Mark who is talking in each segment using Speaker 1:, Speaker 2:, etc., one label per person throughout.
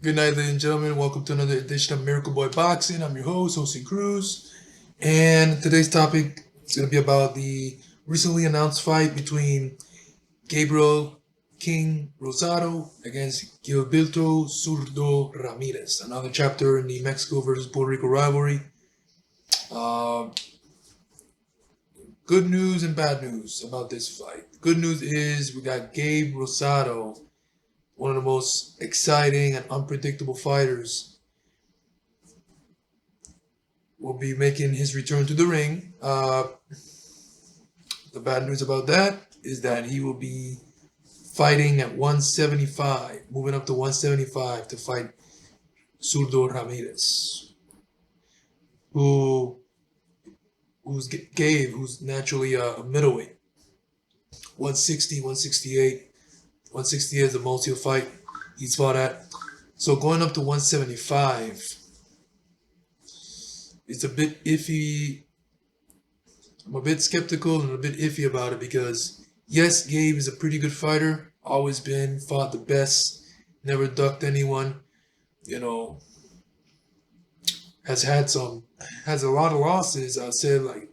Speaker 1: Good night, ladies and gentlemen. Welcome to another edition of Miracle Boy Boxing. I'm your host, Jose Cruz. And today's topic is going to be about the recently announced fight between Gabriel King Rosado against Gilberto Zurdo Ramirez. Another chapter in the Mexico versus Puerto Rico rivalry. Uh, Good news and bad news about this fight. Good news is we got Gabe Rosado, one of the most exciting and unpredictable fighters, will be making his return to the ring. The bad news about that is that he will be fighting at 175, moving up to 175 to fight Zurdo Ramirez, who who's Gabe, who's naturally a middleweight. 160, 168. 168 is the most he'll fight. He's fought at. So going up to 175, it's a bit iffy. I'm a bit skeptical and a bit iffy about it because, yes, Gabe is a pretty good fighter. Always been, fought the best, never ducked anyone. You know, has a lot of losses. I said, I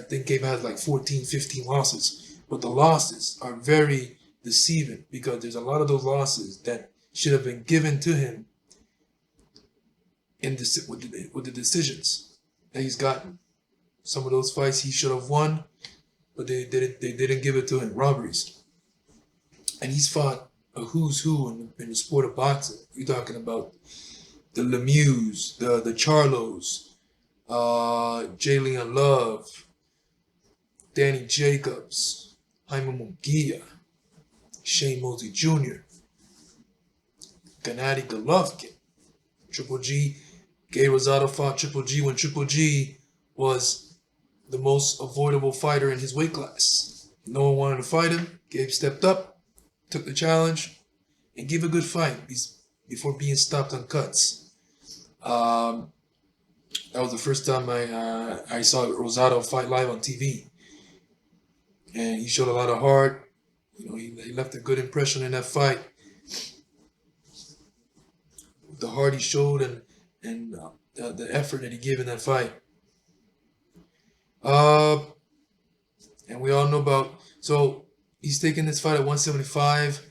Speaker 1: think Gabe has like 14, 15 losses. But the losses are very deceiving because there's a lot of those losses that should have been given to him with the decisions that he's gotten. Some of those fights he should have won, but they didn't give it to him. Robberies. And he's fought a who's who in the sport of boxing. You're talking about the Lemieux, the Charlos, Jalen Love, Danny Jacobs, Jaime Munguia, Shane Mosley Jr., Gennady Golovkin, Triple G. Gabe Rosado fought Triple G when Triple G was the most avoidable fighter in his weight class. No one wanted to fight him. Gabe stepped up, took the challenge, and gave a good fight before being stopped on cuts. That was the first time I saw Rosado fight live on TV, and he showed a lot of heart. He left a good impression in that fight. The heart he showed and the effort that he gave in that fight. And we all know about. So he's taking this fight at 175.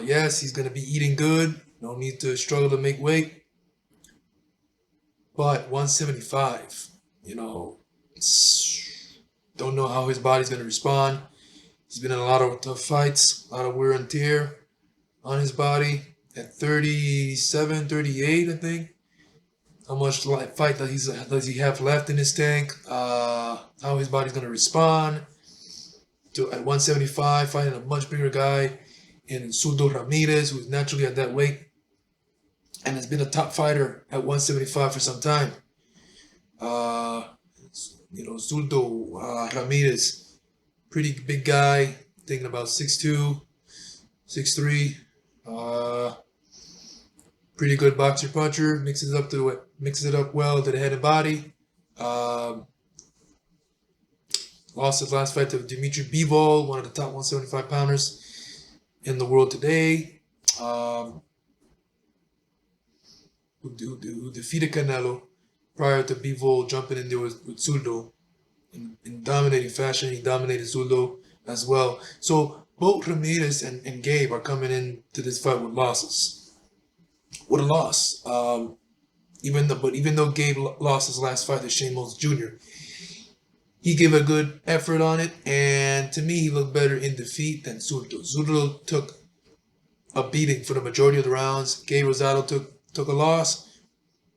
Speaker 1: Yes, he's gonna be eating good. No need to struggle to make weight. But 175, don't know how his body's gonna respond. He's been in a lot of tough fights, a lot of wear and tear on his body. At 37, 38, I think. How much fight does he have left in his tank? How his body's gonna respond to at 175, fighting a much bigger guy in Zurdo Ramirez, who's naturally at that weight and has been a top fighter at 175 for some time. Zurdo Ramirez, pretty big guy, thinking about 6'2", 6'3". Pretty good boxer puncher, mixes it up well to the head and body. Lost his last fight to Dimitri Bivol, one of the top 175 pounders in the world today. Who defeated Canelo prior to Bivol jumping in there with Zurdo in dominating fashion. He dominated Zurdo as well. So both Ramirez and Gabe are coming into this fight with losses. With a loss. Even though Gabe lost his last fight to Shane Mosley Jr., he gave a good effort on it, and to me, he looked better in defeat than Zurdo. Zurdo took a beating for the majority of the rounds. Gabe Rosado took a loss.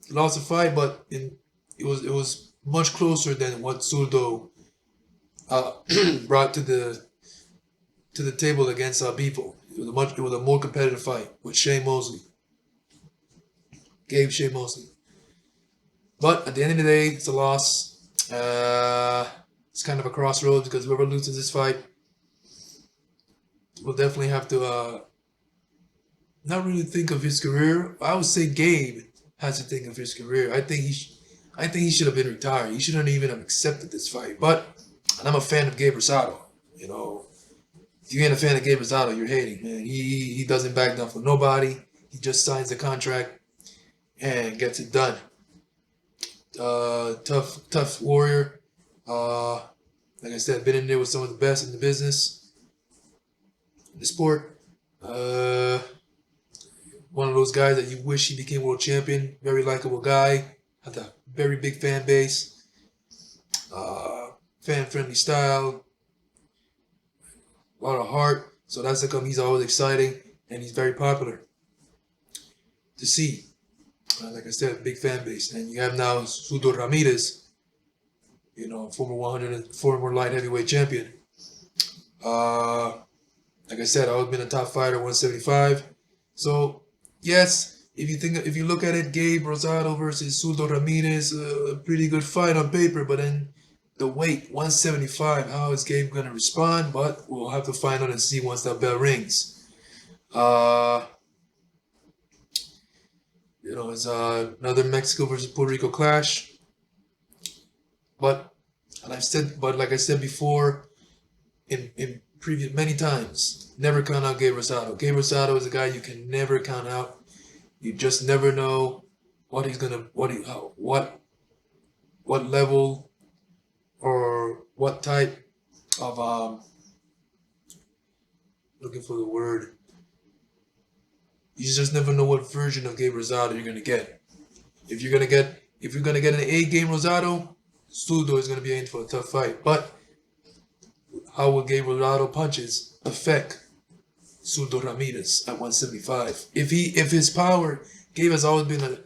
Speaker 1: He lost the fight, but it was much closer than what Zurdo brought to the table against Bivol. It was a more competitive fight with Shane Mosley. Gabe Shea Mosley. But at the end of the day, it's a loss. It's kind of a crossroads because whoever loses this fight will definitely have to not really think of his career. I would say Gabe has to think of his career. I think he should have been retired. He shouldn't even have accepted this fight. But I'm a fan of Gabe Rosado. If you ain't a fan of Gabe Rosado, you're hating, man. He doesn't back down for nobody. He just signs the contract and gets it done. Tough warrior. Like I said, been in there with some of the best in the business, in the sport. One of those guys that you wish he became world champion. Very likable guy. Has a very big fan base. Fan friendly style. A lot of heart. So that's how come he's always exciting and he's very popular to see. Like I said, big fan base. And you have now Sudo Ramirez, former light heavyweight champion. Like I said, always been a top fighter, 175. So yes, if you look at it, Gabe Rosado versus Sudo Ramirez, a pretty good fight on paper, but then the weight, 175, how is Gabe gonna respond? But we'll have to find out and see once that bell rings. It's another Mexico versus Puerto Rico clash. But like I said before, in previous many times, never count out Gabe Rosado. Gabe Rosado is a guy you can never count out. You just never know what he's gonna what level or what type of looking for the word. You just never know what version of Gabe Rosado you're gonna get. If you're gonna get an A game Rosado, Sudo is gonna be in for a tough fight. But how will Gabe Rosado punches affect Sudo Ramirez at 175? If his power, Gabe has always been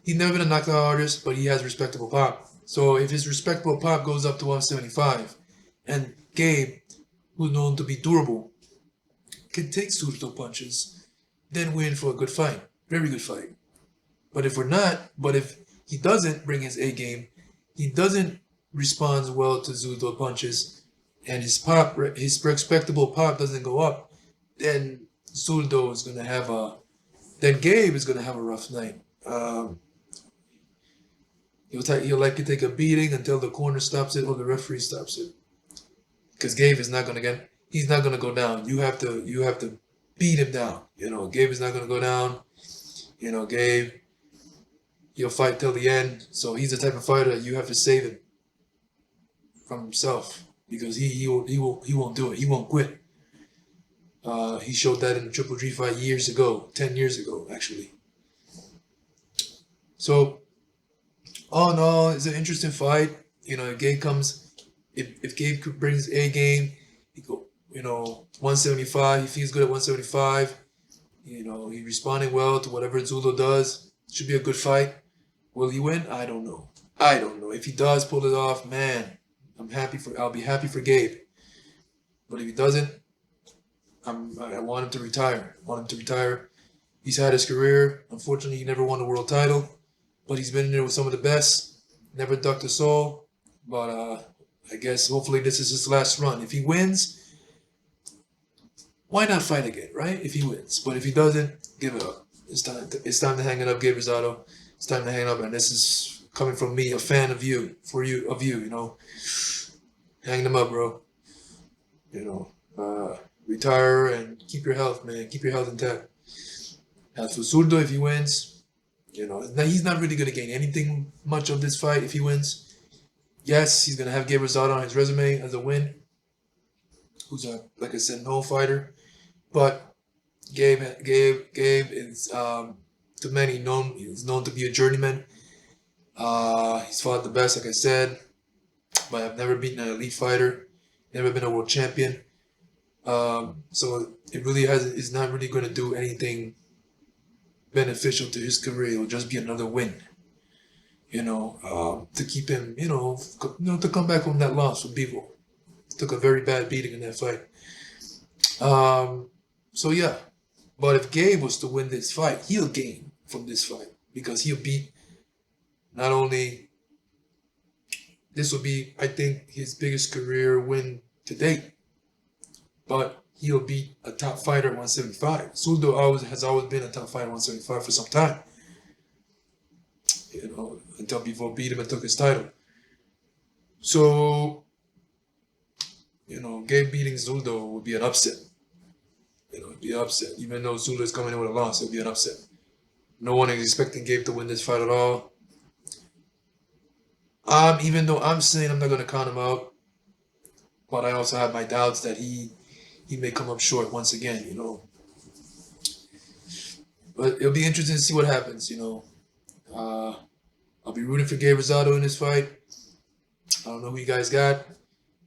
Speaker 1: he's never been a knockout artist, but he has respectable pop. So if his respectable pop goes up to 175, and Gabe, who's known to be durable, can take Sudo punches, then we're in for a good fight. Very good fight. But if he doesn't bring his A game, he doesn't respond well to Sudo punches, and his respectable pop doesn't go up, then Sudo is gonna have then Gabe is gonna have a rough night. He'll likely take a beating until the corner stops it or the referee stops it. Because Gabe is not gonna he's not gonna go down. You have to beat him down. Gabe is not gonna go down. Gabe, he'll fight till the end. So he's the type of fighter that you have to save him from himself, because he won't do it. He won't quit. He showed that in the Triple G fight years ago, 10 years ago actually. So all in all, it's an interesting fight. If Gabe if Gabe brings A game, he go 175. He feels good at 175. He's responding well to whatever Zulo does. Should be a good fight. Will he win? I don't know. If he does pull it off, man, I'll be happy for Gabe. But if he doesn't, I want him to retire. He's had his career. Unfortunately, he never won a world title, but he's been in there with some of the best. Never ducked a soul. But I guess hopefully this is his last run. If he wins, why not fight again, right? If he wins. But if he doesn't, give it up. It's time to hang it up, Gabe Rosado. It's time to hang it up, and this is coming from me, a fan of you, Hang them up, bro. Retire and keep your health, man. Keep your health intact. As for Zurdo, if he wins, he's not really going to gain anything much of this fight if he wins. Yes, he's going to have Gabe Rosado on his resume as a win, who's like I said, no fighter. But Gabe is to many he's known to be a journeyman. He's fought the best, like I said, but I've never beaten an elite fighter, never been a world champion. So it really is not really going to do anything beneficial to his career. It will just be another win, to keep him, to come back from that loss with Bevo. Took a very bad beating in that fight. So yeah, but if Gabe was to win this fight, he'll gain from this fight, because he'll beat not only, this will be, I think, his biggest career win to date, but he'll beat a top fighter at 175. Zurdo has always been a top fighter at 175 for some time. Until Bevo beat him and took his title. So, Gabe beating Zurdo would be an upset. You know, it'd be an upset. Even though Zula is coming in with a loss, it'll be an upset. No one is expecting Gabe to win this fight at all. Even though I'm saying I'm not gonna count him out, but I also have my doubts that he may come up short once again. You know, but it'll be interesting to see what happens. You know, I'll be rooting for Gabe Rosado in this fight. I don't know who you guys got.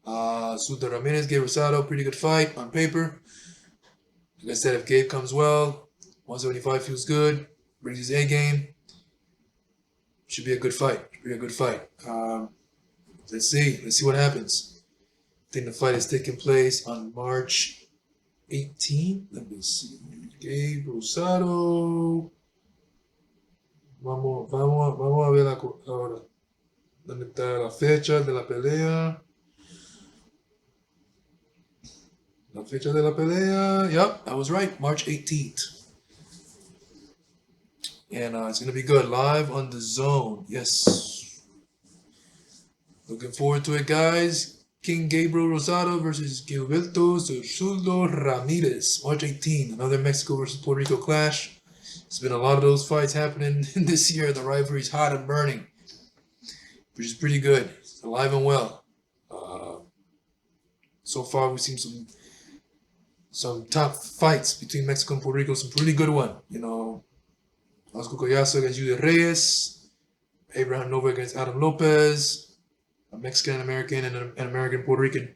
Speaker 1: Ramirez, Gabe Rosado, pretty good fight on paper. Like I said, if Gabe comes well, 175 feels good, brings his A game. Should be a good fight. Should be a good fight. Let's see. Let's see what happens. I think the fight is taking place on March 18th. Let me see. Gabe Rosado. Vamos a ver ahora. ¿Dónde está la fecha de la pelea? La fecha de la pelea. Yep, I was right. March 18th. And it's going to be good. Live on the Zone. Yes. Looking forward to it, guys. King Gabriel Rosado versus Gilberto Ramirez. March 18th. Another Mexico versus Puerto Rico clash. There's been a lot of those fights happening this year. The rivalry's hot and burning, which is pretty good. It's alive and well. So far, we've seen some top fights between Mexico and Puerto Rico. Some pretty good one. You know, Oscar Collazo against Julio Reyes, Abraham Nova against Adam Lopez, a Mexican American and an American Puerto Rican.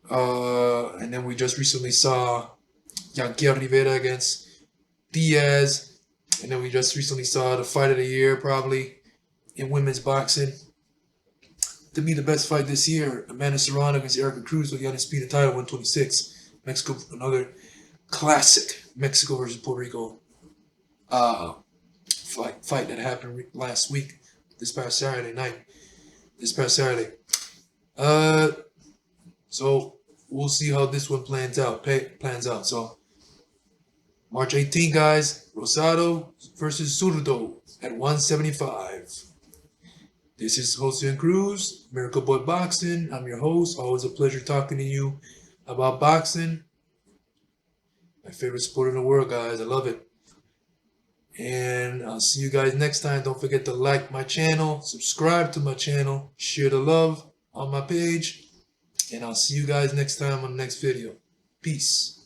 Speaker 1: And then we just recently saw Yanquiel Rivera against Diaz. And then we just recently saw the fight of the year, probably, in women's boxing. To me, the best fight this year, Amanda Serrano against Erica Cruz with the undisputed title, 126. Mexico, another classic Mexico versus Puerto Rico fight that happened last week, this past Saturday. So we'll see how this one plans out. So March 18th, guys, Rosado versus Zurdo at 175. This is Jose Cruz, Miracle Boy Boxing. I'm your host. Always a pleasure talking to you about boxing. My favorite sport in the world, guys. I love it. And I'll see you guys next time. Don't forget to like my channel, subscribe to my channel, share the love on my page. And I'll see you guys next time on the next video. Peace.